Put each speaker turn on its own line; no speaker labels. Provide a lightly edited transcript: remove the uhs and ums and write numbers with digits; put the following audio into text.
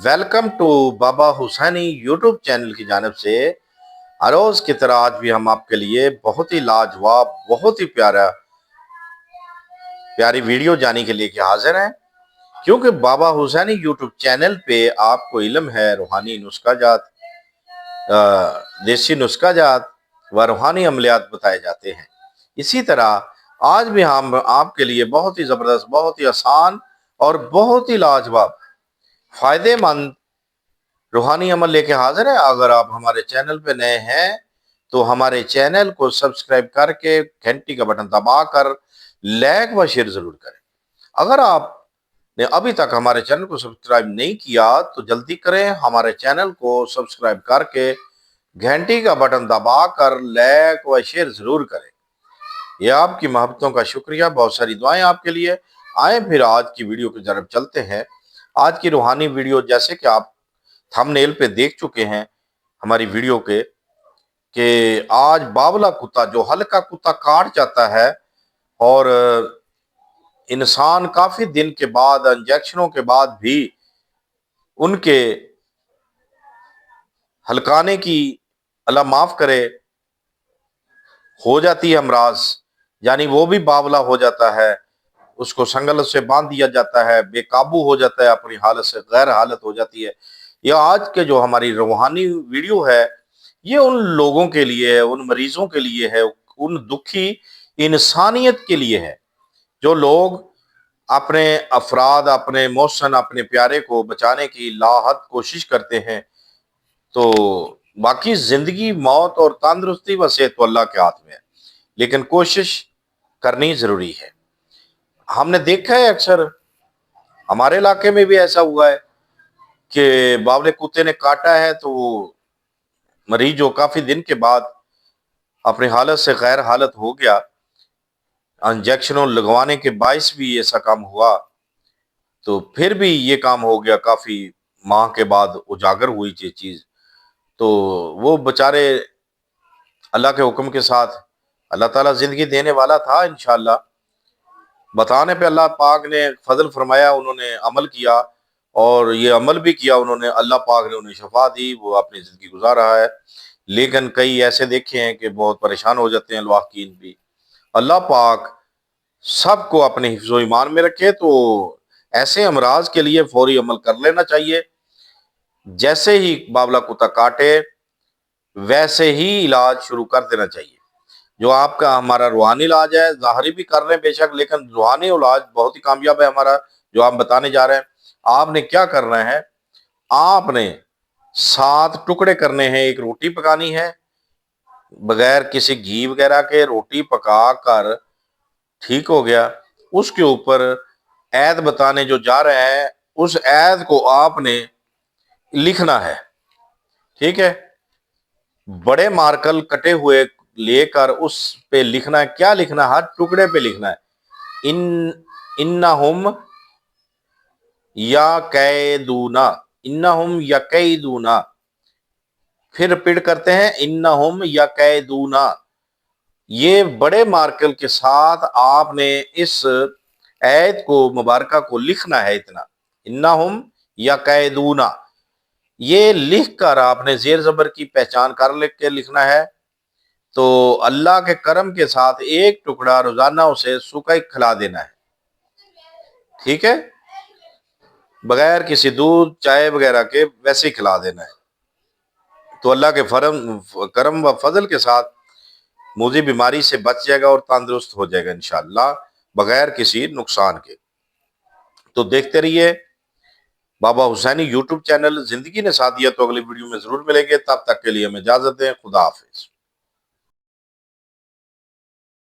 Welcome to بابا حسینی YouTube channel کی جانب سے ہر روز کی طرح آج بھی ہم آپ کے لیے بہت ہی لاجواب بہت ہی پیاری ویڈیو جانے کے لیے حاضر ہیں، کیونکہ بابا حسینی یوٹیوب چینل پہ آپ کو علم ہے روحانی نسخہ جات، دیسی نسخہ جات و روحانی عملیات بتائے جاتے ہیں۔ اسی طرح آج بھی ہم آپ کے لیے بہت ہی زبردست، بہت ہی آسان اور بہت ہی لاجواب فائدے مند روحانی عمل لے کے حاضر ہے۔ اگر آپ ہمارے چینل پہ نئے ہیں تو ہمارے چینل کو سبسکرائب کر کے گھنٹی کا بٹن دبا کر لائک و شیئر ضرور کریں۔ اگر آپ نے ابھی تک ہمارے چینل کو سبسکرائب نہیں کیا تو جلدی کریں، ہمارے چینل کو سبسکرائب کر کے گھنٹی کا بٹن دبا کر لائک و شیئر ضرور کریں۔ یہ آپ کی محبتوں کا شکریہ، بہت ساری دعائیں آپ کے لیے۔ آئیں پھر آج کی ویڈیو کی جانب چلتے ہیں۔ آج کی روحانی ویڈیو جیسے کہ آپ تھمبنیل پہ دیکھ چکے ہیں ہماری ویڈیو کے، کہ آج باولا کتا جو ہلکا کتا کاٹ جاتا ہے اور انسان کافی دن کے بعد انجیکشنوں کے بعد بھی ان کے ہلکانے کی اللہ معاف کرے ہو جاتی ہے امراض، یعنی وہ بھی باولا ہو جاتا ہے، اس کو سنگل سے باندھ دیا جاتا ہے، بے قابو ہو جاتا ہے، اپنی حالت سے غیر حالت ہو جاتی ہے۔ یہ آج کے جو ہماری روحانی ویڈیو ہے یہ ان لوگوں کے لیے ہے، ان مریضوں کے لیے ہے، ان دکھی انسانیت کے لیے ہے جو لوگ اپنے افراد، اپنے محسن، اپنے پیارے کو بچانے کی لاحد کوشش کرتے ہیں۔ تو باقی زندگی، موت اور تندرستی و صحت تو اللہ کے ہاتھ میں ہے، لیکن کوشش کرنی ضروری ہے۔ ہم نے دیکھا ہے اکثر ہمارے علاقے میں بھی ایسا ہوا ہے کہ باولے کتے نے کاٹا ہے تو وہ مریض جو کافی دن کے بعد اپنی حالت سے غیر حالت ہو گیا، انجیکشنوں لگوانے کے باعث بھی ایسا کام ہوا، تو پھر بھی یہ کام ہو گیا، کافی ماہ کے بعد اجاگر ہوئی یہ چیز، تو وہ بچارے اللہ کے حکم کے ساتھ، اللہ تعالیٰ زندگی دینے والا تھا انشاءاللہ، بتانے پہ اللہ پاک نے فضل فرمایا، انہوں نے عمل کیا اور یہ عمل بھی کیا انہوں نے، اللہ پاک نے انہیں شفا دی، وہ اپنی زندگی گزار رہا ہے۔ لیکن کئی ایسے دیکھے ہیں کہ بہت پریشان ہو جاتے ہیں لواحقین بھی۔ اللہ پاک سب کو اپنے حفظ و ایمان میں رکھے۔ تو ایسے امراض کے لیے فوری عمل کر لینا چاہیے، جیسے ہی باولا کتا کاٹے ویسے ہی علاج شروع کر دینا چاہیے۔ جو آپ کا ہمارا روحانی علاج ہے، ظاہری بھی کر رہے ہیں بے شک، لیکن روحانی علاج بہت ہی کامیاب ہے ہمارا، جو ہم بتانے جا رہے ہیں۔ آپ نے کیا کرنا ہے، آپ نے 7 ٹکڑے کرنے ہیں، ایک روٹی پکانی ہے بغیر کسی گھی وغیرہ کے، روٹی پکا کر ٹھیک ہو گیا، اس کے اوپر عید بتانے جو جا رہے ہیں اس عید کو آپ نے لکھنا ہے، ٹھیک ہے، بڑے مارکل کٹے ہوئے لے کر اس پہ لکھنا ہے۔ کیا لکھنا ہے؟ ہر ٹکڑے پہ لکھنا ہے انہم یکیدونا، انہم یکیدونا، پھر ریپیٹ کرتے ہیں انہم یکیدونا۔ یہ بڑے مارکل کے ساتھ آپ نے اس آیت کو مبارکہ کو لکھنا ہے، اتنا انہم یکیدونا، یہ لکھ کر آپ نے زیر زبر کی پہچان کر لکھ کے لکھنا ہے۔ تو اللہ کے کرم کے ساتھ ایک ٹکڑا روزانہ اسے سوکھا ہی کھلا دینا ہے، ٹھیک ہے، بغیر کسی دودھ چائے وغیرہ کے ویسے ہی کھلا دینا ہے۔ تو اللہ کے کرم و فضل کے ساتھ موذی بیماری سے بچ جائے گا اور تندرست ہو جائے گا انشاءاللہ، بغیر کسی نقصان کے۔ تو دیکھتے رہیے بابا حسینی یوٹیوب چینل۔ زندگی نے ساتھ دیا تو اگلی ویڈیو میں ضرور ملیں گے، تب تک کے لیے ہمیں اجازت دیں، خدا حافظ۔